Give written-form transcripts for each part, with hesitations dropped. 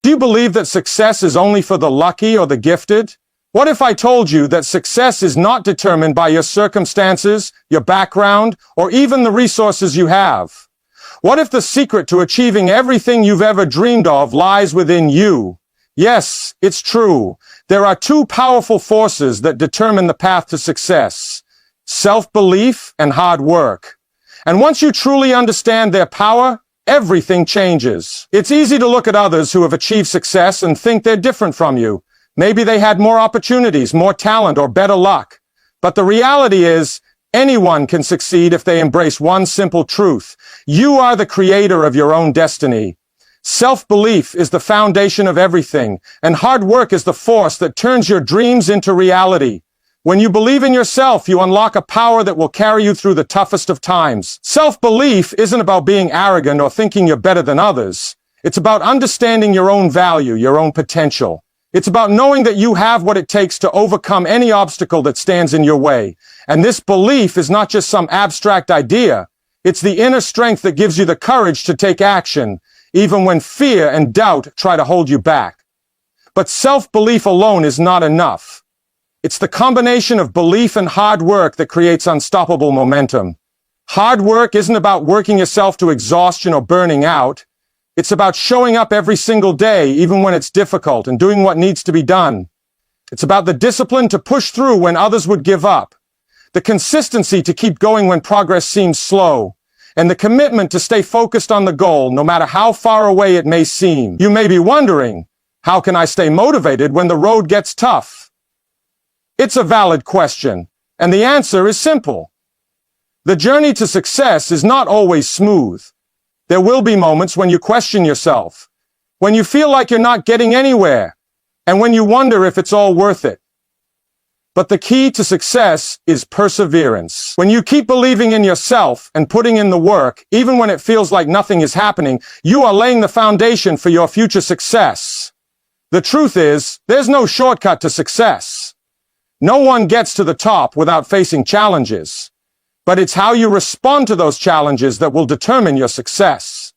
Do you believe that success is only for the lucky or the gifted? What if I told you that success is not determined by your circumstances, your background, or even the resources you have? What if the secret to achieving everything you've ever dreamed of lies within you? Yes, it's true. There are two powerful forces that determine the path to success: self-belief and hard work. And once you truly understand their power, everything changes. It's easy to look at others who have achieved success and think they're different from you. Maybe they had more opportunities, more talent, or better luck. But the reality is, anyone can succeed if they embrace one simple truth. You are the creator of your own destiny. Self-belief is the foundation of everything, and hard work is the force that turns your dreams into reality. When you believe in yourself, you unlock a power that will carry you through the toughest of times. Self-belief isn't about being arrogant or thinking you're better than others. It's about understanding your own value, your own potential. It's about knowing that you have what it takes to overcome any obstacle that stands in your way. And this belief is not just some abstract idea. It's the inner strength that gives you the courage to take action, even when fear and doubt try to hold you back. But self-belief alone is not enough. It's the combination of belief and hard work that creates unstoppable momentum. Hard work isn't about working yourself to exhaustion or burning out. It's about showing up every single day, even when it's difficult, and doing what needs to be done. It's about the discipline to push through when others would give up, the consistency to keep going when progress seems slow, and the commitment to stay focused on the goal, no matter how far away it may seem. You may be wondering, how can I stay motivated when the road gets tough? It's a valid question, and the answer is simple. The journey to success is not always smooth. There will be moments when you question yourself, when you feel like you're not getting anywhere, and when you wonder if it's all worth it. But the key to success is perseverance. When you keep believing in yourself and putting in the work, even when it feels like nothing is happening, you are laying the foundation for your future success. The truth is, there's no shortcut to success. No one gets to the top without facing challenges, but it's how you respond to those challenges that will determine your success.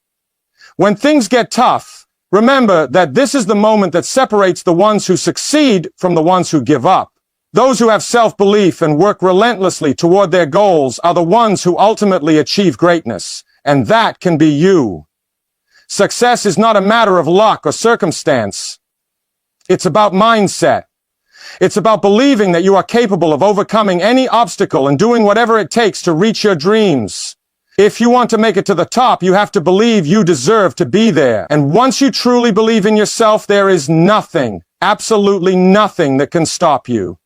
When things get tough, remember that this is the moment that separates the ones who succeed from the ones who give up. Those who have self-belief and work relentlessly toward their goals are the ones who ultimately achieve greatness, and that can be you. Success is not a matter of luck or circumstance. It's about mindset. It's about believing that you are capable of overcoming any obstacle and doing whatever it takes to reach your dreams. If you want to make it to the top, you have to believe you deserve to be there. And once you truly believe in yourself, there is nothing, absolutely nothing that can stop you.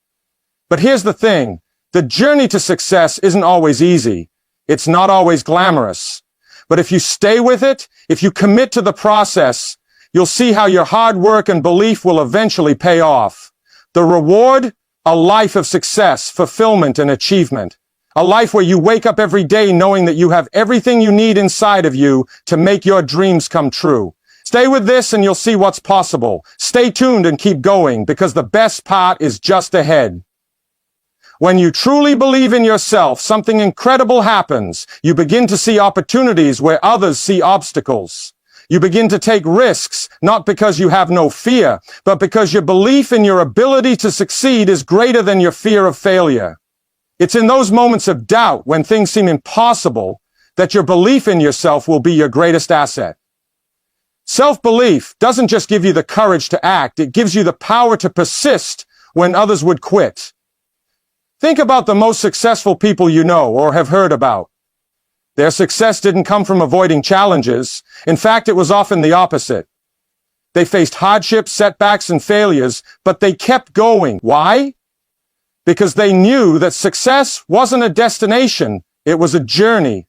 But here's the thing. The journey to success isn't always easy. It's not always glamorous. But if you stay with it, if you commit to the process, you'll see how your hard work and belief will eventually pay off. The reward? A life of success, fulfillment, and achievement. A life where you wake up every day knowing that you have everything you need inside of you to make your dreams come true. Stay with this and you'll see what's possible. Stay tuned and keep going, because the best part is just ahead. When you truly believe in yourself, something incredible happens. You begin to see opportunities where others see obstacles. You begin to take risks, not because you have no fear, but because your belief in your ability to succeed is greater than your fear of failure. It's in those moments of doubt, when things seem impossible, that your belief in yourself will be your greatest asset. Self-belief doesn't just give you the courage to act, it gives you the power to persist when others would quit. Think about the most successful people you know or have heard about. Their success didn't come from avoiding challenges. In fact, it was often the opposite. They faced hardships, setbacks, and failures, but they kept going. Why? Because they knew that success wasn't a destination, it was a journey.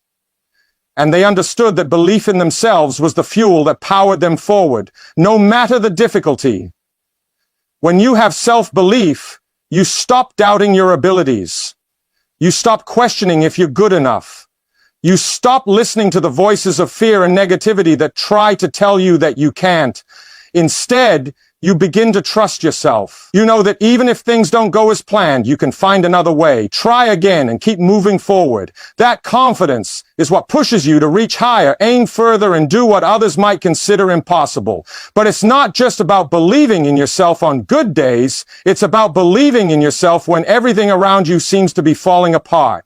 And they understood that belief in themselves was the fuel that powered them forward, no matter the difficulty. When you have self-belief, you stop doubting your abilities. You stop questioning if you're good enough. You stop listening to the voices of fear and negativity that try to tell you that you can't. Instead, You begin to trust yourself. You know that even if things don't go as planned, you can find another way, try again, and keep moving forward. That confidence is what pushes you to reach higher, aim further, and do what others might consider impossible. But it's not just about believing in yourself on good days. It's about believing in yourself when everything around you seems to be falling apart.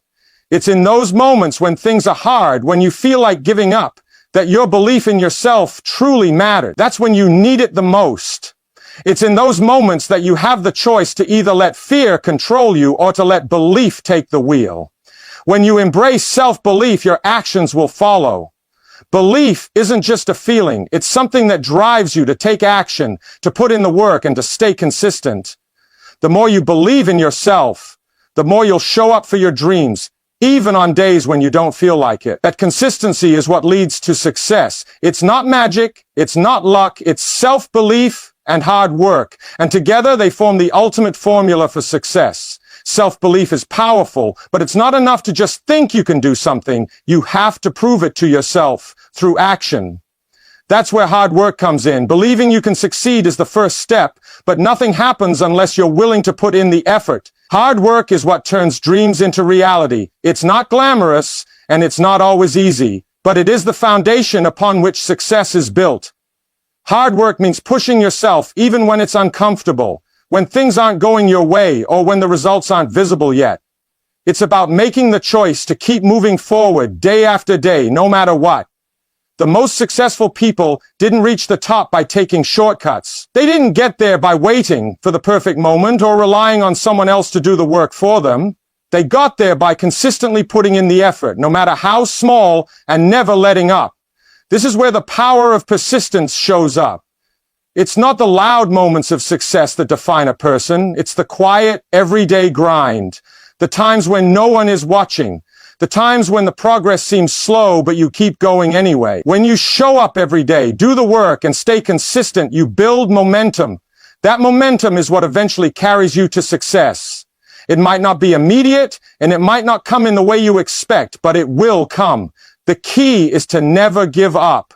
It's in those moments when things are hard, when you feel like giving up, that your belief in yourself truly matters. That's when you need it the most. It's in those moments that you have the choice to either let fear control you or to let belief take the wheel. When you embrace self-belief, your actions will follow. Belief isn't just a feeling. It's something that drives you to take action, to put in the work, and to stay consistent. The more you believe in yourself, the more you'll show up for your dreams, even on days when you don't feel like it. That consistency is what leads to success. It's not magic. It's not luck. It's self-belief and hard work, and together they form the ultimate formula for success. Self-belief is powerful, but it's not enough to just think you can do something. You have to prove it to yourself through action. That's where hard work comes in. Believing you can succeed is the first step, but nothing happens unless you're willing to put in the effort. Hard work is what turns dreams into reality. It's not glamorous, and it's not always easy, but it is the foundation upon which success is built. Hard work means pushing yourself even when it's uncomfortable, when things aren't going your way, or when the results aren't visible yet. It's about making the choice to keep moving forward day after day, no matter what. The most successful people didn't reach the top by taking shortcuts. They didn't get there by waiting for the perfect moment or relying on someone else to do the work for them. They got there by consistently putting in the effort, no matter how small, and never letting up. This is where the power of persistence shows up. It's not the loud moments of success that define a person. It's the quiet, everyday grind. The times when no one is watching. The times when the progress seems slow, but you keep going anyway. When you show up every day, do the work, and stay consistent, you build momentum. That momentum is what eventually carries you to success. It might not be immediate, and it might not come in the way you expect, but it will come. The key is to never give up.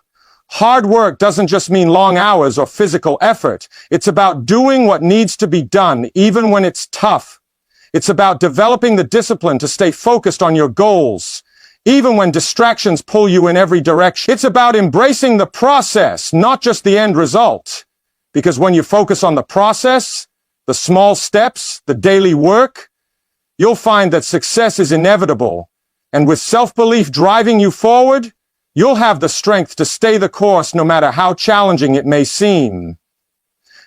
Hard work doesn't just mean long hours or physical effort. It's about doing what needs to be done, even when it's tough. It's about developing the discipline to stay focused on your goals, even when distractions pull you in every direction. It's about embracing the process, not just the end result. Because when you focus on the process, the small steps, the daily work, you'll find that success is inevitable. And with self-belief driving you forward, you'll have the strength to stay the course no matter how challenging it may seem.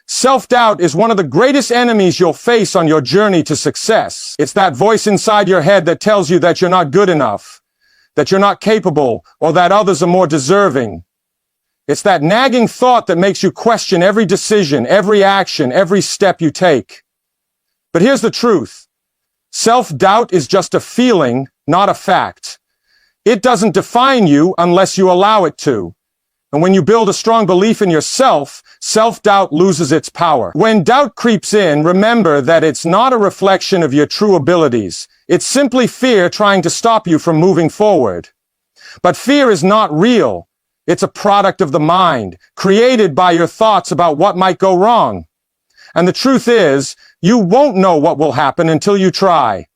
Self-doubt is one of the greatest enemies you'll face on your journey to success. It's that voice inside your head that tells you that you're not good enough, that you're not capable, or that others are more deserving. It's that nagging thought that makes you question every decision, every action, every step you take. But here's the truth. Self-doubt is just a feeling, not a fact. It doesn't define you unless you allow it to. And when you build a strong belief in yourself, self-doubt loses its power. When doubt creeps in, remember that it's not a reflection of your true abilities. It's simply fear trying to stop you from moving forward. But fear is not real. It's a product of the mind, created by your thoughts about what might go wrong. And the truth is, you won't know what will happen until you try.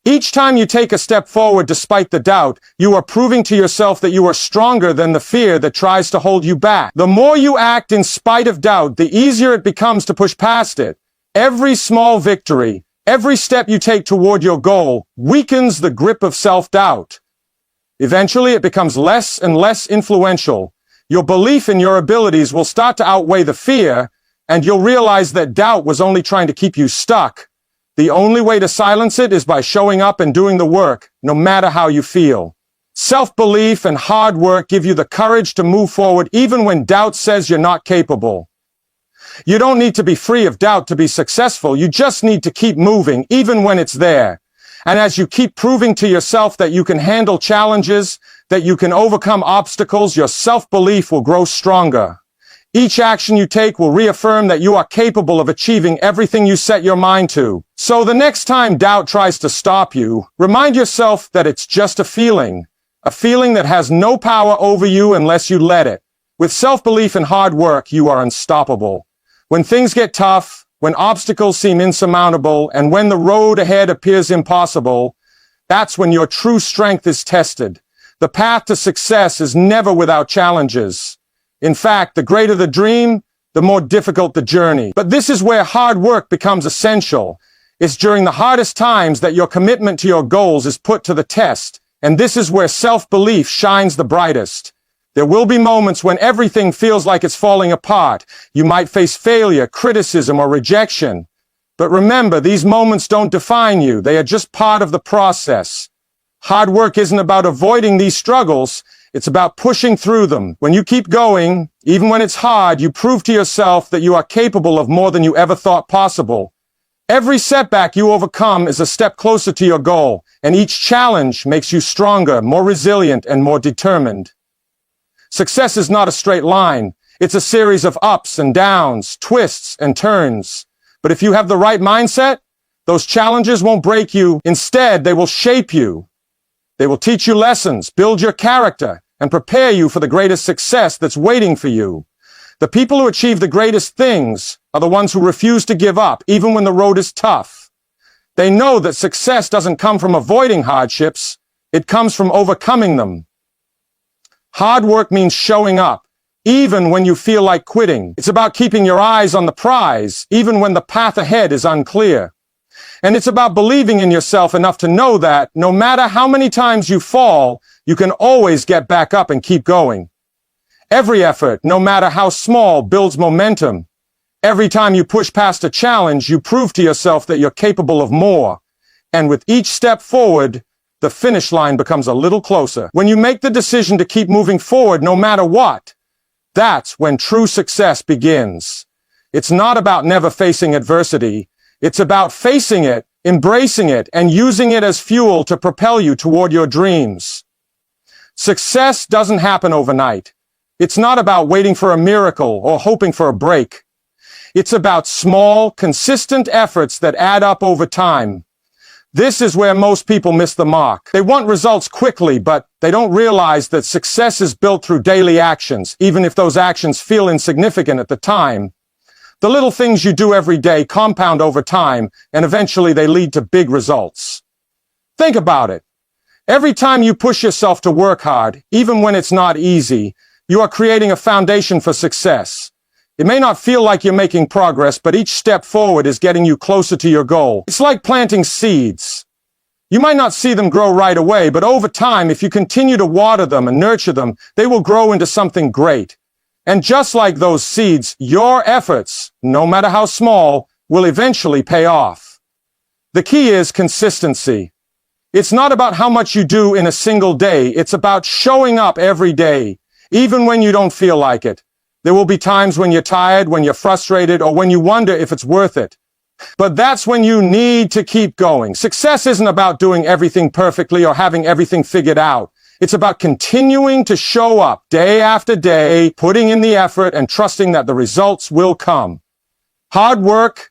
Each time you take a step forward despite the doubt, you are proving to yourself that you are stronger than the fear that tries to hold you back. The more you act in spite of doubt, the easier it becomes to push past it. Every small victory, every step you take toward your goal, weakens the grip of self-doubt. Eventually, it becomes less and less influential. Your belief in your abilities will start to outweigh the fear, and you'll realize that doubt was only trying to keep you stuck. The only way to silence it is by showing up and doing the work, no matter how you feel. Self-belief and hard work give you the courage to move forward even when doubt says you're not capable. You don't need to be free of doubt to be successful. You just need to keep moving, even when it's there. And as you keep proving to yourself that you can handle challenges, that you can overcome obstacles, your self-belief will grow stronger. Each action you take will reaffirm that you are capable of achieving everything you set your mind to. So the next time doubt tries to stop you, remind yourself that it's just a feeling that has no power over you unless you let it. With self-belief and hard work, you are unstoppable. When things get tough, when obstacles seem insurmountable, and when the road ahead appears impossible, that's when your true strength is tested. The path to success is never without challenges. In fact, the greater the dream, the more difficult the journey. But this is where hard work becomes essential. It's during the hardest times that your commitment to your goals is put to the test, and this is where self-belief shines the brightest. There will be moments when everything feels like it's falling apart. You might face failure, criticism, or rejection. But remember, these moments don't define you. They are just part of the process. Hard work isn't about avoiding these struggles. It's about pushing through them. When you keep going, even when it's hard, you prove to yourself that you are capable of more than you ever thought possible. Every setback you overcome is a step closer to your goal, and each challenge makes you stronger, more resilient, and more determined. Success is not a straight line. It's a series of ups and downs, twists and turns. But if you have the right mindset, those challenges won't break you. Instead, they will shape you. They will teach you lessons, build your character, and prepare you for the greatest success that's waiting for you. The people who achieve the greatest things are the ones who refuse to give up, even when the road is tough. They know that success doesn't come from avoiding hardships. It comes from overcoming them. Hard work means showing up, even when you feel like quitting. It's about keeping your eyes on the prize, even when the path ahead is unclear. And it's about believing in yourself enough to know that, no matter how many times you fall, you can always get back up and keep going. Every effort, no matter how small, builds momentum. Every time you push past a challenge, you prove to yourself that you're capable of more. And with each step forward, the finish line becomes a little closer. When you make the decision to keep moving forward no matter what, that's when true success begins. It's not about never facing adversity. It's about facing it, embracing it, and using it as fuel to propel you toward your dreams. Success doesn't happen overnight. It's not about waiting for a miracle or hoping for a break. It's about small, consistent efforts that add up over time. This is where most people miss the mark. They want results quickly, but they don't realize that success is built through daily actions, even if those actions feel insignificant at the time. The little things you do every day compound over time, and eventually they lead to big results. Think about it. Every time you push yourself to work hard, even when it's not easy, you are creating a foundation for success. It may not feel like you're making progress, but each step forward is getting you closer to your goal. It's like planting seeds. You might not see them grow right away, but over time, if you continue to water them and nurture them, they will grow into something great. And just like those seeds, your efforts, no matter how small, will eventually pay off. The key is consistency. It's not about how much you do in a single day. It's about showing up every day, even when you don't feel like it. There will be times when you're tired, when you're frustrated, or when you wonder if it's worth it. But that's when you need to keep going. Success isn't about doing everything perfectly or having everything figured out. It's about continuing to show up day after day, putting in the effort and trusting that the results will come. Hard work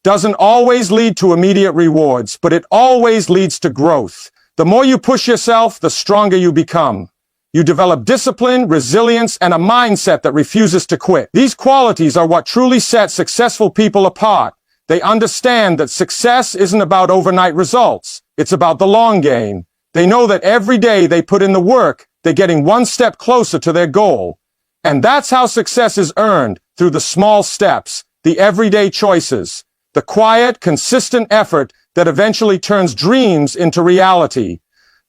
doesn't always lead to immediate rewards, but it always leads to growth. The more you push yourself, the stronger you become. You develop discipline, resilience, and a mindset that refuses to quit. These qualities are what truly set successful people apart. They understand that success isn't about overnight results. It's about the long game. They know that every day they put in the work, they're getting one step closer to their goal. And that's how success is earned, through the small steps, the everyday choices, the quiet, consistent effort that eventually turns dreams into reality.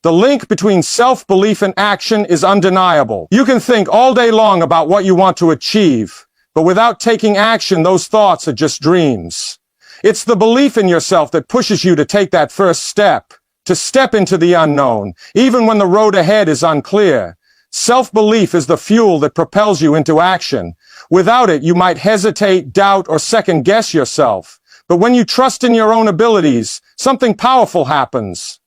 The link between self-belief and action is undeniable. You can think all day long about what you want to achieve, but without taking action, those thoughts are just dreams. It's the belief in yourself that pushes you to take that first step, to step into the unknown, even when the road ahead is unclear. Self-belief is the fuel that propels you into action. Without it, you might hesitate, doubt, or second-guess yourself. But when you trust in your own abilities, something powerful happens.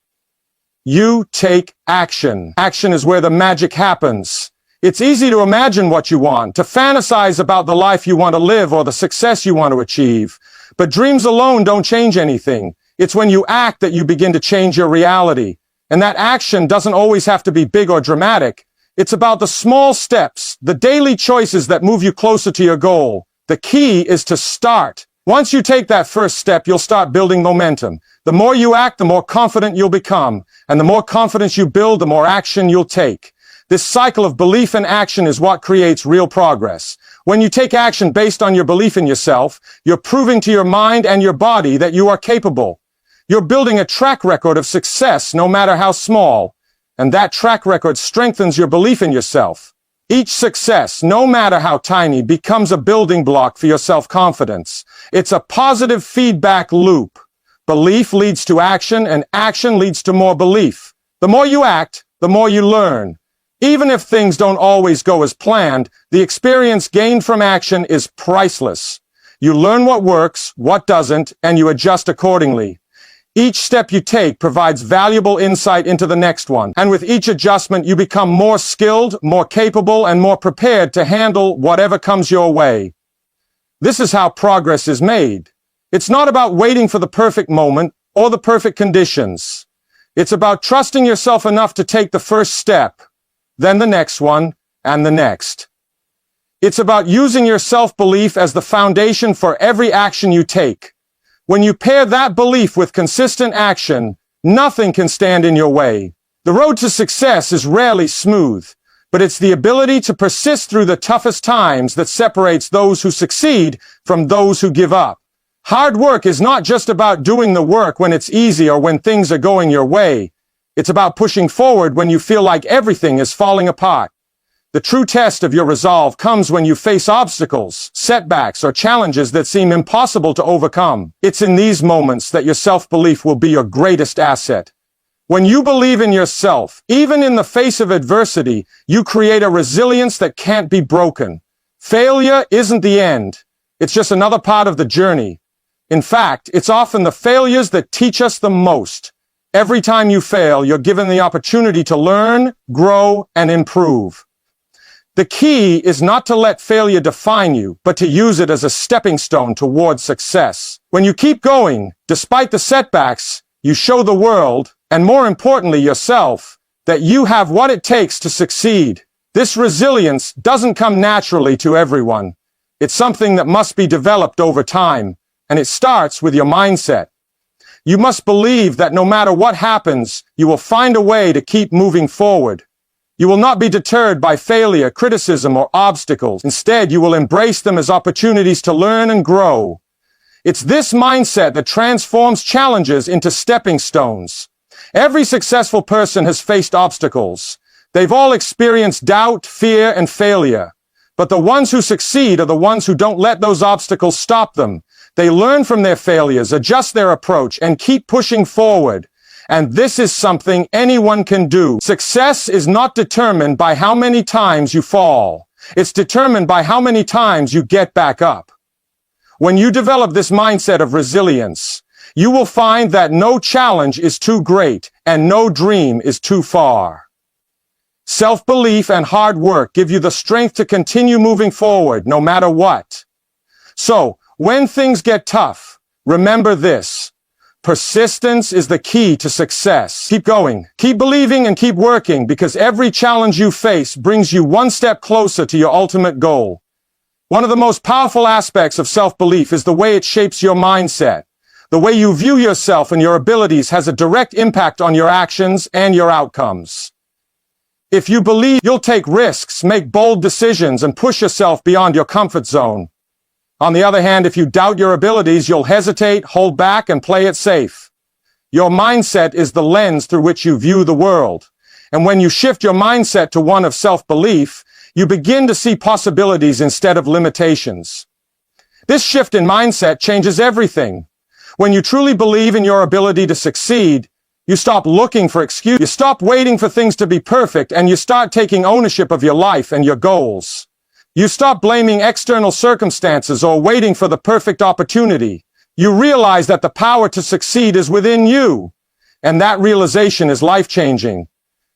You take action. Action is where the magic happens. It's easy to imagine what you want, to fantasize about the life you want to live or the success you want to achieve. But dreams alone don't change anything. It's when you act that you begin to change your reality. And that action doesn't always have to be big or dramatic. It's about the small steps, the daily choices that move you closer to your goal. The key is to start. Once you take that first step, you'll start building momentum. The more you act, the more confident you'll become. And the more confidence you build, the more action you'll take. This cycle of belief and action is what creates real progress. When you take action based on your belief in yourself, you're proving to your mind and your body that you are capable. You're building a track record of success, no matter how small. And that track record strengthens your belief in yourself. Each success, no matter how tiny, becomes a building block for your self-confidence. It's a positive feedback loop. Belief leads to action, and action leads to more belief. The more you act, the more you learn. Even if things don't always go as planned, the experience gained from action is priceless. You learn what works, what doesn't, and you adjust accordingly. Each step you take provides valuable insight into the next one, and with each adjustment you become more skilled, more capable, and more prepared to handle whatever comes your way. This is how progress is made. It's not about waiting for the perfect moment or the perfect conditions. It's about trusting yourself enough to take the first step, then the next one, and the next. It's about using your self-belief as the foundation for every action you take. When you pair that belief with consistent action, nothing can stand in your way. The road to success is rarely smooth, but it's the ability to persist through the toughest times that separates those who succeed from those who give up. Hard work is not just about doing the work when it's easy or when things are going your way. It's about pushing forward when you feel like everything is falling apart. The true test of your resolve comes when you face obstacles, setbacks, or challenges that seem impossible to overcome. It's in these moments that your self-belief will be your greatest asset. When you believe in yourself, even in the face of adversity, you create a resilience that can't be broken. Failure isn't the end. It's just another part of the journey. In fact, it's often the failures that teach us the most. Every time you fail, you're given the opportunity to learn, grow, and improve. The key is not to let failure define you, but to use it as a stepping stone towards success. When you keep going, despite the setbacks, you show the world, and more importantly yourself, that you have what it takes to succeed. This resilience doesn't come naturally to everyone. It's something that must be developed over time, and it starts with your mindset. You must believe that no matter what happens, you will find a way to keep moving forward. You will not be deterred by failure, criticism, or obstacles. Instead, you will embrace them as opportunities to learn and grow. It's this mindset that transforms challenges into stepping stones. Every successful person has faced obstacles. They've all experienced doubt, fear, and failure. But the ones who succeed are the ones who don't let those obstacles stop them. They learn from their failures, adjust their approach, and keep pushing forward. And this is something anyone can do. Success is not determined by how many times you fall. It's determined by how many times you get back up. When you develop this mindset of resilience, you will find that no challenge is too great and no dream is too far. Self-belief and hard work give you the strength to continue moving forward no matter what. So, when things get tough, remember this. Persistence is the key to success. Keep going, keep believing, and keep working, because every challenge you face brings you one step closer to your ultimate goal. One of the most powerful aspects of self-belief is the way it shapes your mindset. The way you view yourself and your abilities has a direct impact on your actions and your outcomes. If you believe you'll take risks, make bold decisions, and push yourself beyond your comfort zone. On the other hand, if you doubt your abilities, you'll hesitate, hold back, and play it safe. Your mindset is the lens through which you view the world. And when you shift your mindset to one of self-belief, you begin to see possibilities instead of limitations. This shift in mindset changes everything. When you truly believe in your ability to succeed, you stop looking for excuses. You stop waiting for things to be perfect, and you start taking ownership of your life and your goals. You stop blaming external circumstances or waiting for the perfect opportunity. You realize that the power to succeed is within you, and that realization is life-changing.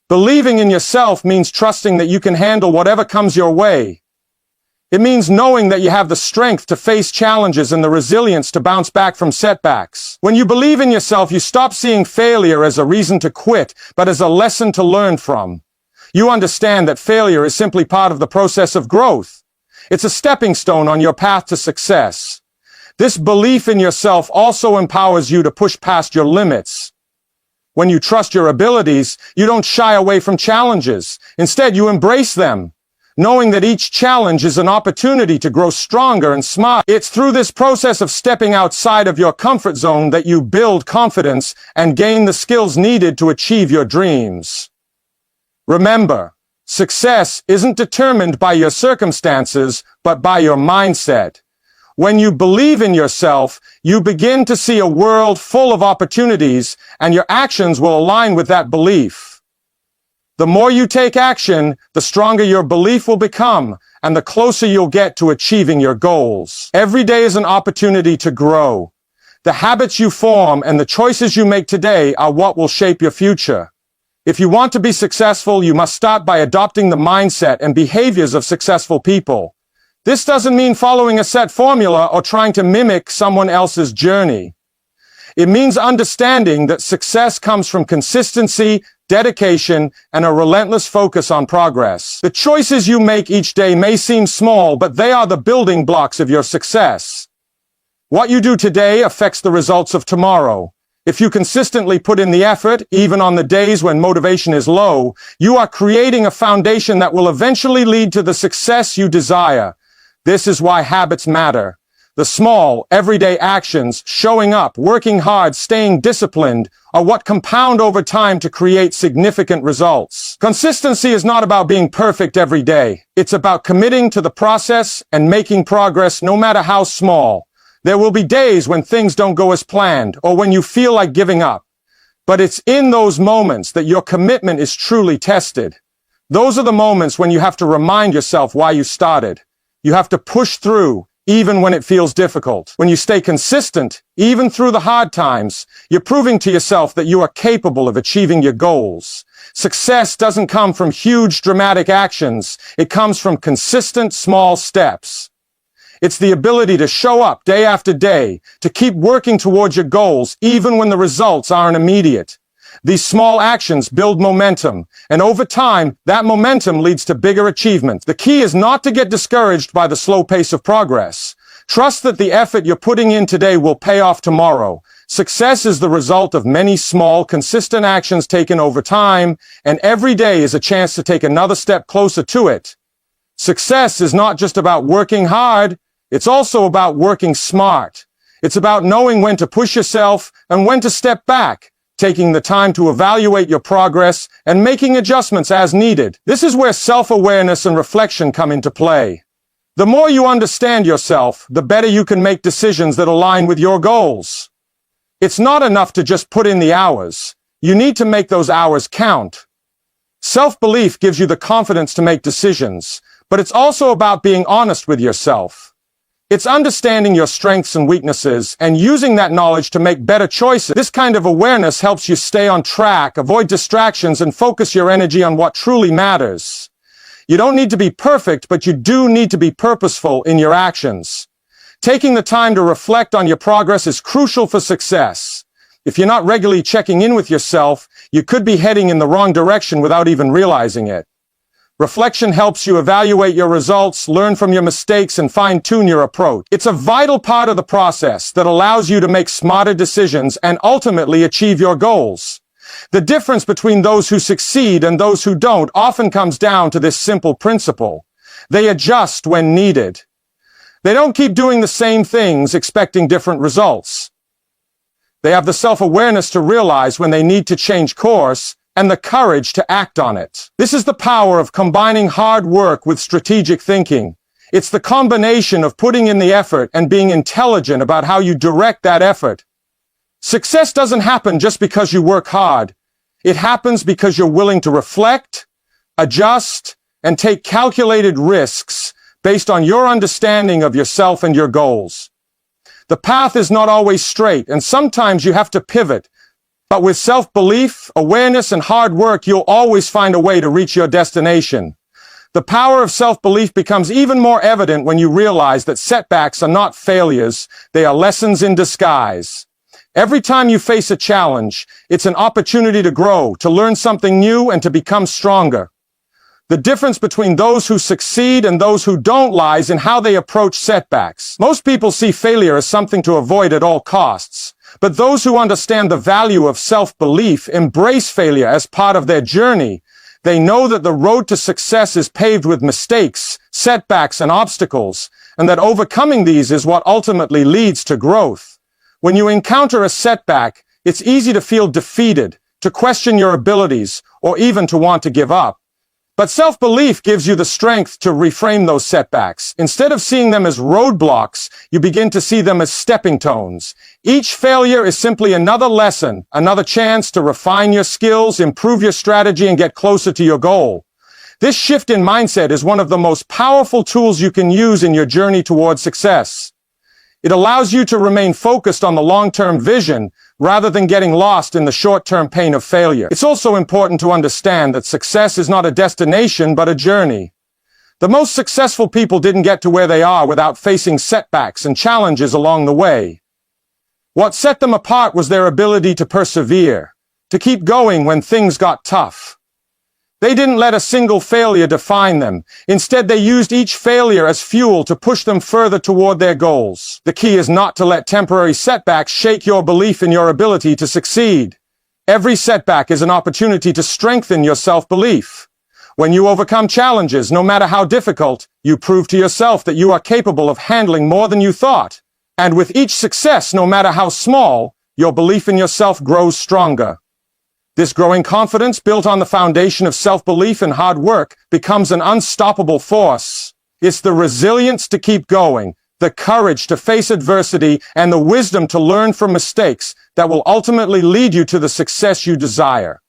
Believing in yourself means trusting that you can handle whatever comes your way. It means knowing that you have the strength to face challenges and the resilience to bounce back from setbacks. When you believe in yourself, you stop seeing failure as a reason to quit, but as a lesson to learn from. You understand that failure is simply part of the process of growth. It's a stepping stone on your path to success. This belief in yourself also empowers you to push past your limits. When you trust your abilities, you don't shy away from challenges. Instead, you embrace them, knowing that each challenge is an opportunity to grow stronger and smarter. It's through this process of stepping outside of your comfort zone that you build confidence and gain the skills needed to achieve your dreams. Remember, success isn't determined by your circumstances, but by your mindset. When you believe in yourself, you begin to see a world full of opportunities, and your actions will align with that belief. The more you take action, the stronger your belief will become, and the closer you'll get to achieving your goals. Every day is an opportunity to grow. The habits you form and the choices you make today are what will shape your future. If you want to be successful, you must start by adopting the mindset and behaviors of successful people. This doesn't mean following a set formula or trying to mimic someone else's journey. It means understanding that success comes from consistency, dedication, and a relentless focus on progress. The choices you make each day may seem small, but they are the building blocks of your success. What you do today affects the results of tomorrow. If you consistently put in the effort, even on the days when motivation is low, you are creating a foundation that will eventually lead to the success you desire. This is why habits matter. The small, everyday actions, showing up, working hard, staying disciplined, are what compound over time to create significant results. Consistency is not about being perfect every day. It's about committing to the process and making progress no matter how small. There will be days when things don't go as planned or when you feel like giving up. But it's in those moments that your commitment is truly tested. Those are the moments when you have to remind yourself why you started. You have to push through, even when it feels difficult. When you stay consistent, even through the hard times, you're proving to yourself that you are capable of achieving your goals. Success doesn't come from huge, dramatic actions. It comes from consistent, small steps. It's the ability to show up day after day, to keep working towards your goals, even when the results aren't immediate. These small actions build momentum, and over time, that momentum leads to bigger achievements. The key is not to get discouraged by the slow pace of progress. Trust that the effort you're putting in today will pay off tomorrow. Success is the result of many small, consistent actions taken over time, and every day is a chance to take another step closer to it. Success is not just about working hard, it's also about working smart. It's about knowing when to push yourself and when to step back, taking the time to evaluate your progress and making adjustments as needed. This is where self-awareness and reflection come into play. The more you understand yourself, the better you can make decisions that align with your goals. It's not enough to just put in the hours. You need to make those hours count. Self-belief gives you the confidence to make decisions, but it's also about being honest with yourself. It's understanding your strengths and weaknesses and using that knowledge to make better choices. This kind of awareness helps you stay on track, avoid distractions, and focus your energy on what truly matters. You don't need to be perfect, but you do need to be purposeful in your actions. Taking the time to reflect on your progress is crucial for success. If you're not regularly checking in with yourself, you could be heading in the wrong direction without even realizing it. Reflection helps you evaluate your results, learn from your mistakes, and fine-tune your approach. It's a vital part of the process that allows you to make smarter decisions and ultimately achieve your goals. The difference between those who succeed and those who don't often comes down to this simple principle. They adjust when needed. They don't keep doing the same things expecting different results. They have the self-awareness to realize when they need to change course and the courage to act on it. This is the power of combining hard work with strategic thinking. It's the combination of putting in the effort and being intelligent about how you direct that effort. Success doesn't happen just because you work hard. It happens because you're willing to reflect, adjust, and take calculated risks based on your understanding of yourself and your goals. The path is not always straight, and sometimes you have to pivot. But with self-belief, awareness, and hard work, you'll always find a way to reach your destination. The power of self-belief becomes even more evident when you realize that setbacks are not failures, they are lessons in disguise. Every time you face a challenge, it's an opportunity to grow, to learn something new, and to become stronger. The difference between those who succeed and those who don't lies in how they approach setbacks. Most people see failure as something to avoid at all costs, but those who understand the value of self-belief embrace failure as part of their journey. They know that the road to success is paved with mistakes, setbacks, and obstacles, and that overcoming these is what ultimately leads to growth. When you encounter a setback, it's easy to feel defeated, to question your abilities, or even to want to give up. But self-belief gives you the strength to reframe those setbacks. Instead of seeing them as roadblocks, you begin to see them as stepping stones. Each failure is simply another lesson, another chance to refine your skills, improve your strategy, and get closer to your goal. This shift in mindset is one of the most powerful tools you can use in your journey towards success. It allows you to remain focused on the long-term vision rather than getting lost in the short-term pain of failure. It's also important to understand that success is not a destination but a journey. The most successful people didn't get to where they are without facing setbacks and challenges along the way. What set them apart was their ability to persevere, to keep going when things got tough. They didn't let a single failure define them. Instead, they used each failure as fuel to push them further toward their goals. The key is not to let temporary setbacks shake your belief in your ability to succeed. Every setback is an opportunity to strengthen your self-belief. When you overcome challenges, no matter how difficult, you prove to yourself that you are capable of handling more than you thought. And with each success, no matter how small, your belief in yourself grows stronger. This growing confidence, built on the foundation of self-belief and hard work, becomes an unstoppable force. It's the resilience to keep going, the courage to face adversity, and the wisdom to learn from mistakes that will ultimately lead you to the success you desire.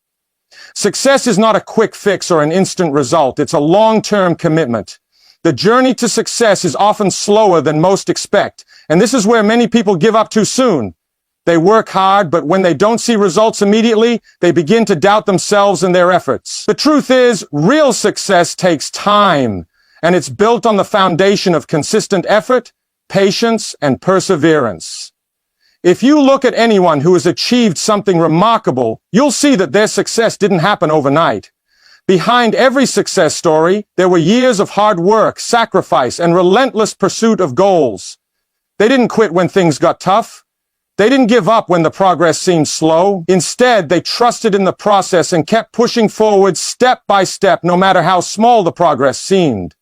Success is not a quick fix or an instant result. It's a long-term commitment. The journey to success is often slower than most expect, and this is where many people give up too soon. They work hard, but when they don't see results immediately, they begin to doubt themselves and their efforts. The truth is, real success takes time, and it's built on the foundation of consistent effort, patience, and perseverance. If you look at anyone who has achieved something remarkable, you'll see that their success didn't happen overnight. Behind every success story, there were years of hard work, sacrifice, and relentless pursuit of goals. They didn't quit when things got tough. They didn't give up when the progress seemed slow. Instead, they trusted in the process and kept pushing forward step by step, no matter how small the progress seemed.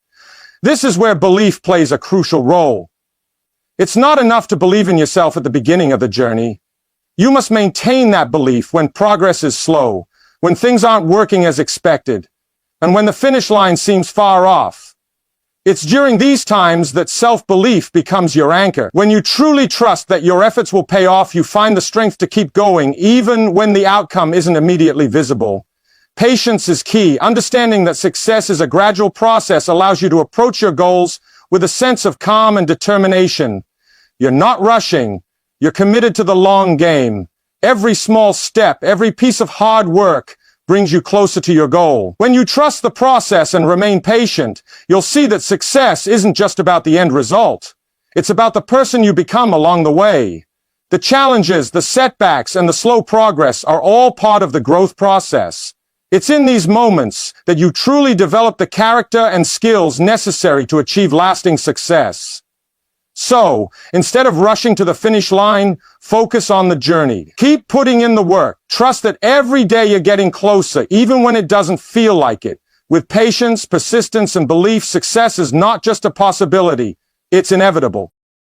This is where belief plays a crucial role. It's not enough to believe in yourself at the beginning of the journey. You must maintain that belief when progress is slow, when things aren't working as expected, and when the finish line seems far off. It's during these times that self-belief becomes your anchor. When you truly trust that your efforts will pay off, you find the strength to keep going, even when the outcome isn't immediately visible. Patience is key. Understanding that success is a gradual process allows you to approach your goals with a sense of calm and determination. You're not rushing. You're committed to the long game. Every small step, every piece of hard work brings you closer to your goal. When you trust the process and remain patient, you'll see that success isn't just about the end result. It's about the person you become along the way. The challenges, the setbacks, and the slow progress are all part of the growth process. It's in these moments that you truly develop the character and skills necessary to achieve lasting success. So, instead of rushing to the finish line, focus on the journey. Keep putting in the work. Trust that every day you're getting closer, even when it doesn't feel like it. With patience, persistence, and belief, success is not just a possibility, it's inevitable.